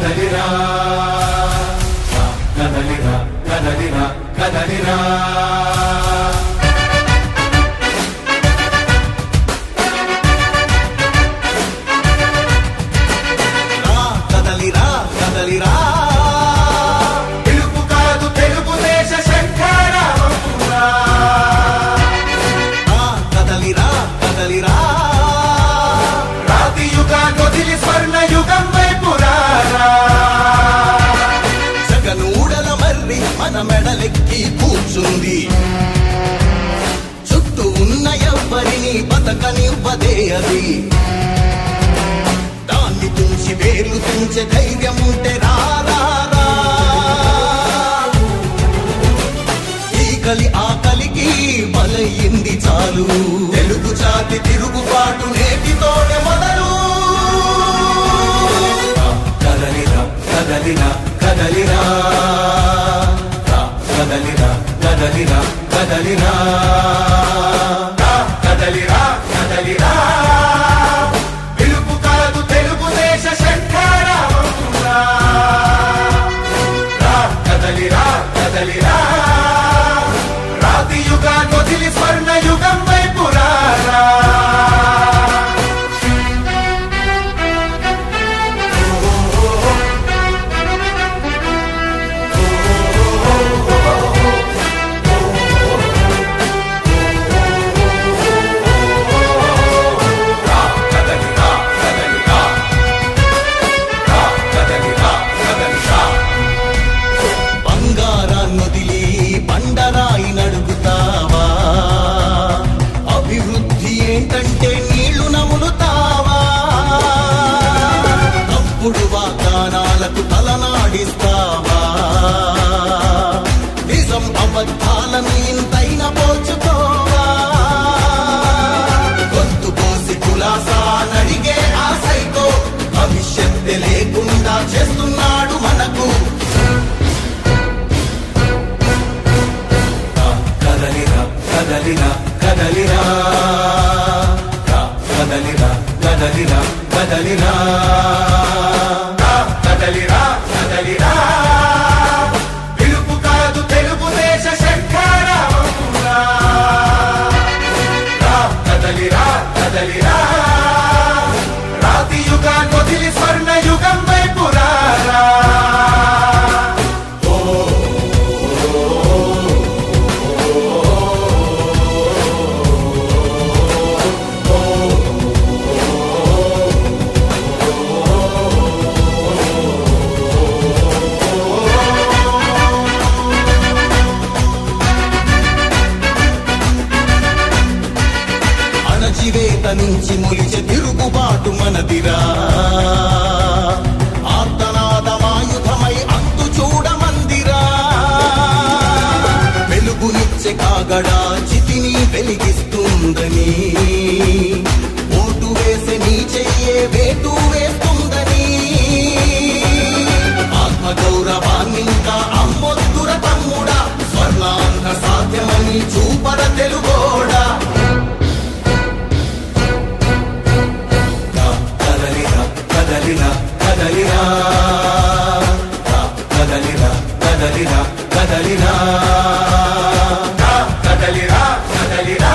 కదలిరా కదలిరా కదలిరా కదలిరా కదలిరా కదలిరా పిలుపు కాదు తెలుగుదేశ శంఖారావంపురా కదలిరా కదలిరా రాతి యుగాన్ని వదిలి స్వర్ణ యుగం వైపు రారా జగనూడల మర్రి మన మెడలెక్కి కూర్చుంది చుట్టూ ఉన్న ఎవ్వరిని బతకనివ్వదే అది దాన్ని తుంచి వేర్లు తుంచే ధైర్యం ఉంటే రారా ఈకలి ఆకలికి బలయింది చాలు తెలుగు జాతి తిరుగుబాటు నేటితోనే మొదలు కదలిరా కదలిరా కదలిరా కదలిరా కదలిరా కదలిరా కదలిరా కదలిరా పిలుపు కాదు తెలుగుదేశ శంఖారావంపురా కదలిరా కదలిరా రాతి యుగాన్ని వదిలి స్వర్ణ యుగం వైపు రారా బంగారాన్నొదిలి బండరాయి నడుగుతావా అభివృద్ధి ఏంటంటే నీళ్లు నములుతావా తప్పుడు వాగ్దానాలకు తలనాడిస్తావా నిజం అబద్ధాలను ఇంతైన పోల్చుకోవా గొంతు కోసి కులాసా నడిగే ఆ సైకో భవిష్యత్తు లేకుండా చేస్తున్నాడు మనకు కదలిరా కదలిరా కదలిరా కదలిరా కదలిరా కదలిరా కదలిరా కదలిరా పిలుపు కాదు తెలుగుదేశ శంఖారావంపురా కదలిరా కదలిరా రాతి యుగాన్ని వదిలి స్వర్ణ యుగం వైపు రారా అణచివేత నుంచి మొలిచే తిరుగుబాటు మనదిరా ఆర్తనాదమాయుధమై అంతు చూడమందిరా వెలుగునిచ్చే కాగడా చితిని వెలిగిస్తుందని ఓటు వేసే నీ చెయ్యే వేటు వేస్తుందని ఆత్మగౌరవాన్నింకా అమ్మొద్దుర తమ్ముడా స్వర్ణాంధ్ర సాధ్యమని చూపర తెలుగోడా కదలిరా కదలిరా కదలిరా కదలిరా కదలిరా కదలిరా కదలిరా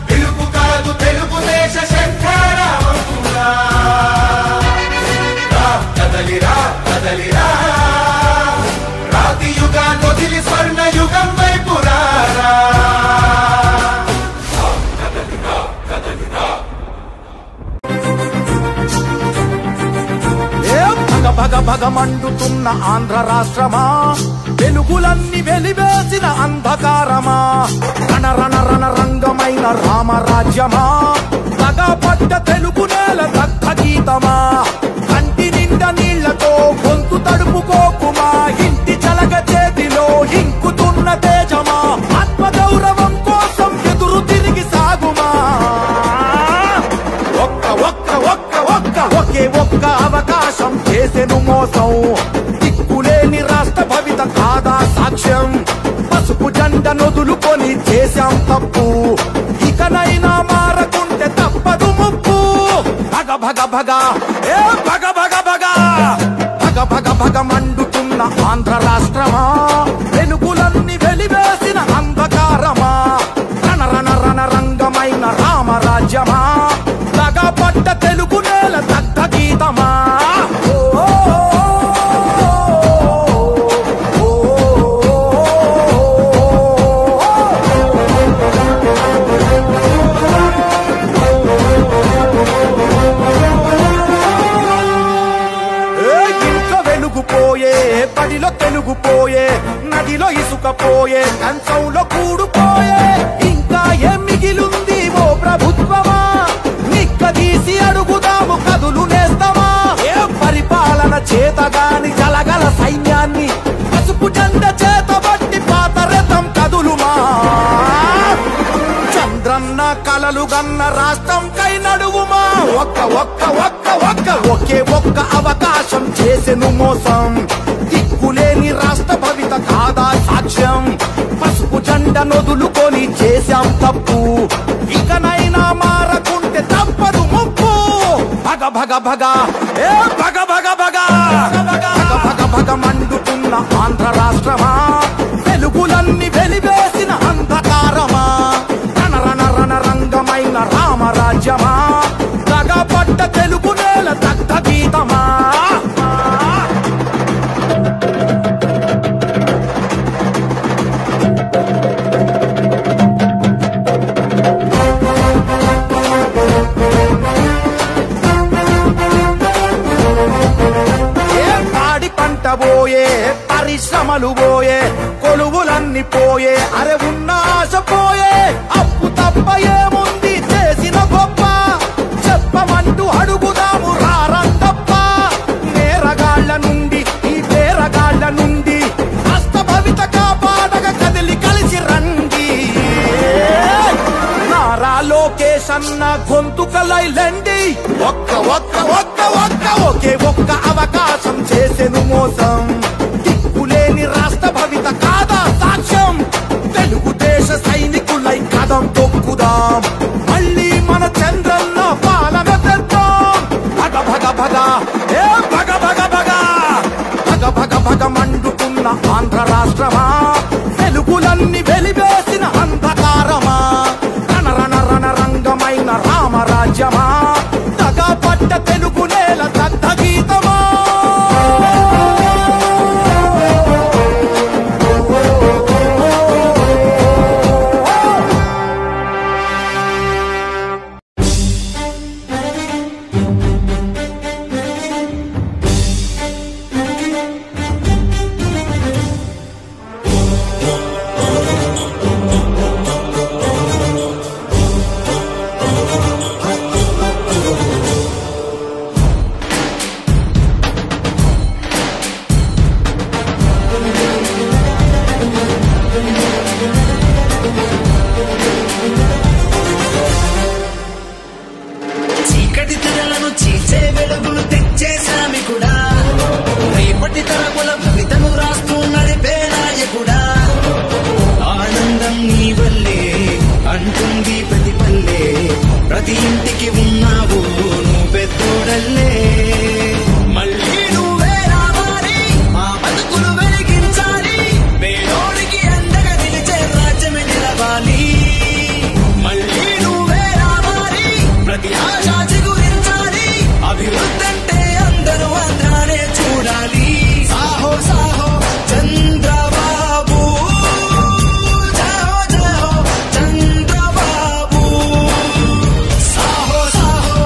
పిలుపు కాదు తెలుగుదేశ శంఖారావంపురా కదలిరా కదలిరా రాతి యుగాన్ని వదిలి స్వర్ణ యుగం వైపు రారా కదలిరా కదలిరా భగ భగ మండుతున్న ఆంధ్ర రాష్ట్రమా వెలుగులన్నీ వెలివేసిన అంధకారమా రణ రణ రణ రంగమైన రామరాజ్యమా తగపడ్డ తెలుగు నేల దగ్ధ గీతమా కంటి నిండా నీళ్లతో గొంతు తడుపుకోకుమా ఇంటి చలగ చేతిలో ఇంకుతున్న తేజమా ఆత్మగౌరవం కోసం ఎదురు తిరిగి సాగుమా ఒకే ఒక్క అవకాశం చేసెను మోసం దిక్కులేని రాష్ట్ర భవిత కాదా సాక్ష్యం పసుపు జెండ నొదులుకొని చేశాం తప్పు ఇకనైనా మారకుంటే తప్పదు ముప్పు భగ భగ భగ ఏ భగ భగ భగ భగ భగ భగ మండుతున్న ఆంధ్ర రాష్ట్రమా, వెలుగులన్నీ వెలివేసిన అంధకారమా, రణ రణ రణ రంగమైన రామరాజ్యమా, తగపట్ట తెలుగు నేల దగ్ధ గీతమా. బడిలో తెలుగుపోయే, నదిలో ఇసుకపోయే, కంచంలో కూడుపోయే, ఇంకా ఏం మిగిలుంది ఓ ప్రభుత్వమా, నిక్కదీసి అడుగుదాము కదులు నేస్తామా. ఏ పరిపాలన చేతగాని జలగల సైన్యాన్ని పసుపు జెండ చేతబట్టి పాత రథం కదులుమా. చంద్రన్న కలలు గన్న రాష్ట్రం కై నడువుమా. ఒక్క ఒక్క ఒక్క ఒక్క ఒకే ఒక్క అవకాశం చేసెను మోసం, దిక్కులేని రాష్ట్ర భవిత కాదా సాక్ష్యం. పసుపు జెండ నొదులుకొని చేశాం తప్పు, ఇకనైనా మారకుంటే తప్పదు ముప్పు. భగ భగ భగ ఏ భగ భగ భగ భగ భగ భగ మండుతున్న ఆంధ్ర రాష్ట్రమా, వెలుగులన్నీ వెలివేసిన అంధకారమా, రణ రణ రణ రంగమైన రామరాజ్యమా, తగపట్ట తెలుగు నేల దగ్ధ గీతమా. పోయే పరిశ్రమలు పోయే, కొలువులన్నీ పోయే, అరే ఉన్న ఆశ పోయే, అప్పు తప్ప ఏముంది చేసిన గొప్ప, చెప్పమంటూ అడుగుదాము రారంతప్ప. నేరగాళ్ల నుండి ఈ పేరగాళ్ల నుండి రాష్ట్ర భవిత కాపాడగ కదిలి కలిసి రండి. నారా లోకేష్ అన్న గొంతుకలైలండి, ఒక్క ఒక్క ఒక్క ఒక్క ఒకే ఒక్క అవకాశం చేసెను మోసం, దిక్కులేని రాష్ట్ర భవిత కాదా సాక్ష్యం. తెలుగుదేశ సైనికులై కదం తొక్కుదాం, మళ్ళీ మన చంద్రన్న పాలన తెద్దాం. భగ భగ భగ ఏ భగ భగ భగ భగ భగ భగ మండుతున్న ఆంధ్ర రాష్ట్రమా, వెలుగులన్నీ వెలివేసిన అంధకారమా, రణ రణ రణ రంగమైన రామరాజ్యమా, తగపట్ట తెలుగు నేల దగ్ధ గీతమా. ప్రతి ఇంటికి ఉన్నావు నువ్వు పెద్దోడల్లే, మళ్ళీ నువ్వే రావాలి మా బతుకులు వెలిగించాలి, పేదోడికి అండగా నిలిచే రాజ్యమే నిలవాలి. మళ్ళీ నువ్వే రావాలి ప్రతి ఆశ చిగురించాలి, అభివృద్ధి అంటే అందరూ ఆంధ్రానే చూడాలి. సాహో సాహో చంద్రబాబు, జయో జయో చంద్రబాబు, సాహో సాహో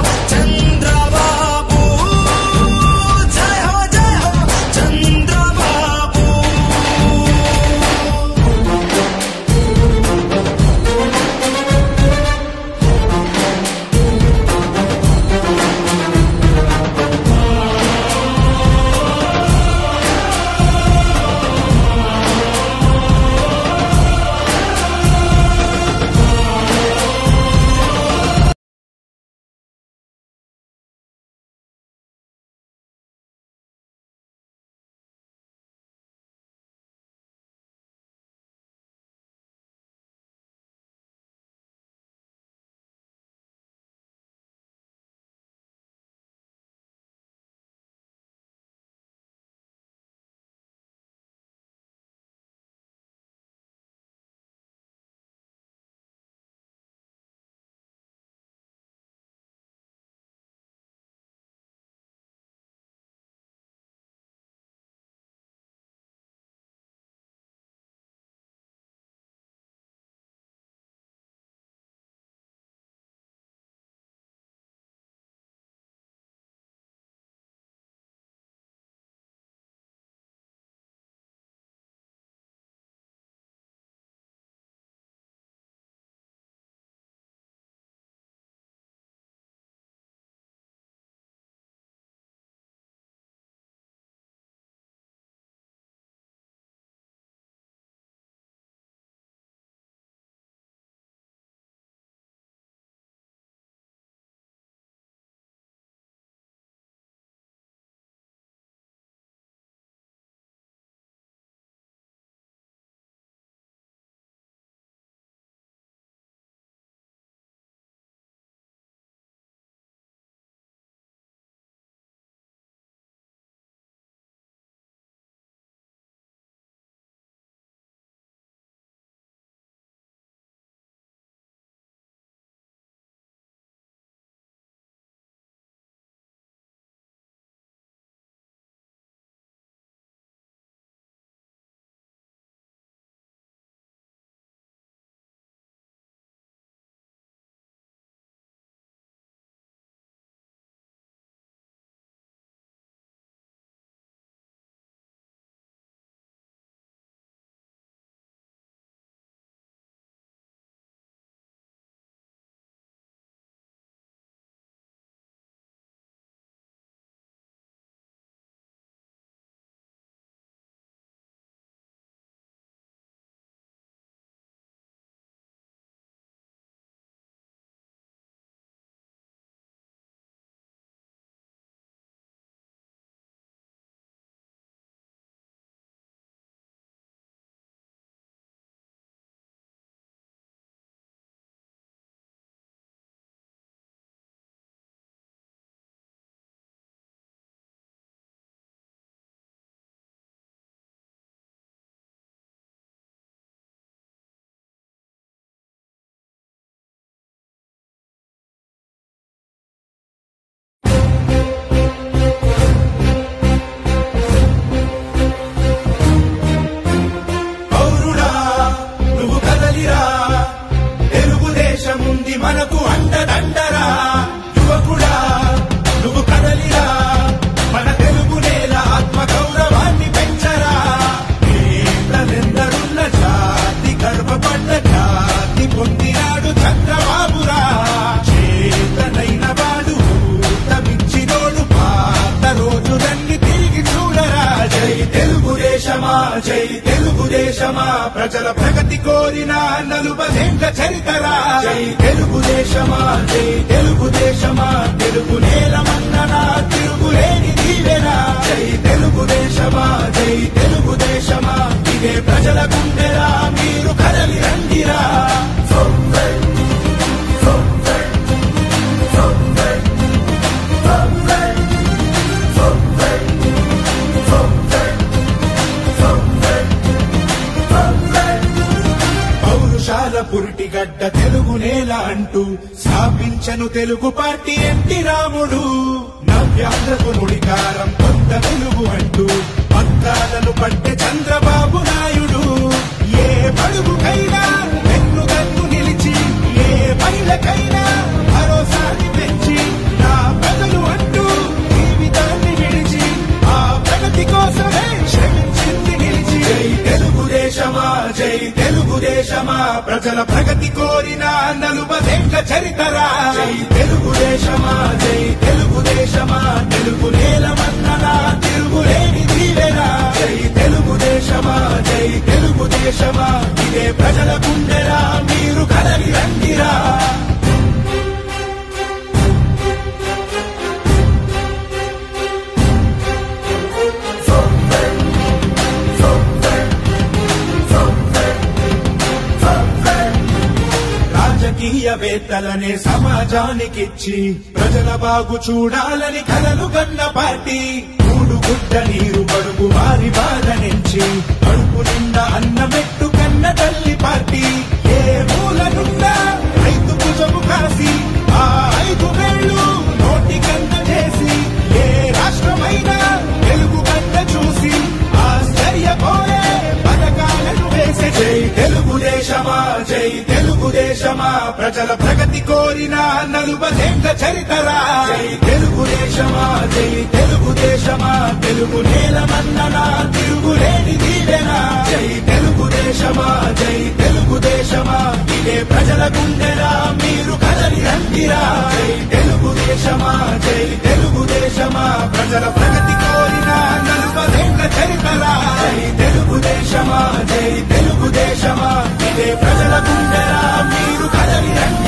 జై తెలుగుదేశమా ప్రజల ప్రగతి కోరిన 40 చరితరా జై తెలుగుదేశమా జై తెలుగుదేశమా తెలుగు నేల మన్ననా తిరుగులేని దీవెనా జై తెలుగుదేశమా జై తెలుగుదేశమా ఇదే ప్రజల గుండెరా మీరు కదలి రండిరా పురిటిగడ్డ తెలుగు నేల అంటూ స్థాపించను తెలుగు పార్టీ ఎన్టీ రాముడు నవ్యాంధ్రకు నుడికారం కొంత తెలుగు అంటూ పత్రాలను పట్టే చంద్రబాబు నాయుడు ఏ బడుగుకైనా వెన్నుదన్ను నిలిచి ఏ మహిళకైనా భరోసాని పెంచి నా ప్రజలు అంటూ జీవితాన్ని విడిచి ఆ ప్రగతి కోసమే శ్రమించింది నిలిచి జై తెలుగుదేశమా జై తెలుగుదేశమా ప్రజల ప్రగతి కోరిన 40 చరితరా జై తెలుగుదేశమా జై తెలుగుదేశమా తెలుగు నేల మన్ననా తిరుగులేని దీవెనా జై తెలుగుదేశమా జై తెలుగుదేశమా ఇదే ప్రజల గుండెరా మీరు కదలి రండిరా రాజకీయవేత్తలనే సమాజానికిచ్చి ప్రజల బాగు చూడాలని కలలు గన్న పార్టీ మూడు గుడ్డ నీరు బడుగు వారి బాధ నుంచి కడుపు నిండా అన్నమెట్టు కన్న తల్లి పార్టీ ఏ మూలనున్నా రైతు భుజము కాసి ఆ 5 వేళ్ళు నోటి కన్న చేసి ఏ రాష్ట్రమైనా తెలుగు గడ్డ చూసి ఆశ్చర్యపోయే పథకాలను వేసే జై తెలుగుదేశమా జై తెలుగుదేశమా ప్రజల ప్రగతి కోరిన 40 చరితరా జై తెలుగుదేశమా జై తెలుగుదేశమా తెలుగు నేల మన్ననా తిరుగులేని దీవెనా జై తెలుగుదేశమా జై తెలుగుదేశమా ఇదే ప్రజల గుండెరా మీరు కదలి రండిరా జై తెలుగుదేశమా జై తెలుగుదేశమా ప్రజల ప్రగతి కోరిన 40 చరితరా జై తెలుగుదేశమా జై తెలుగుదేశమా ఇదే ప్రజల గుండెరా మీరు కదలి రండి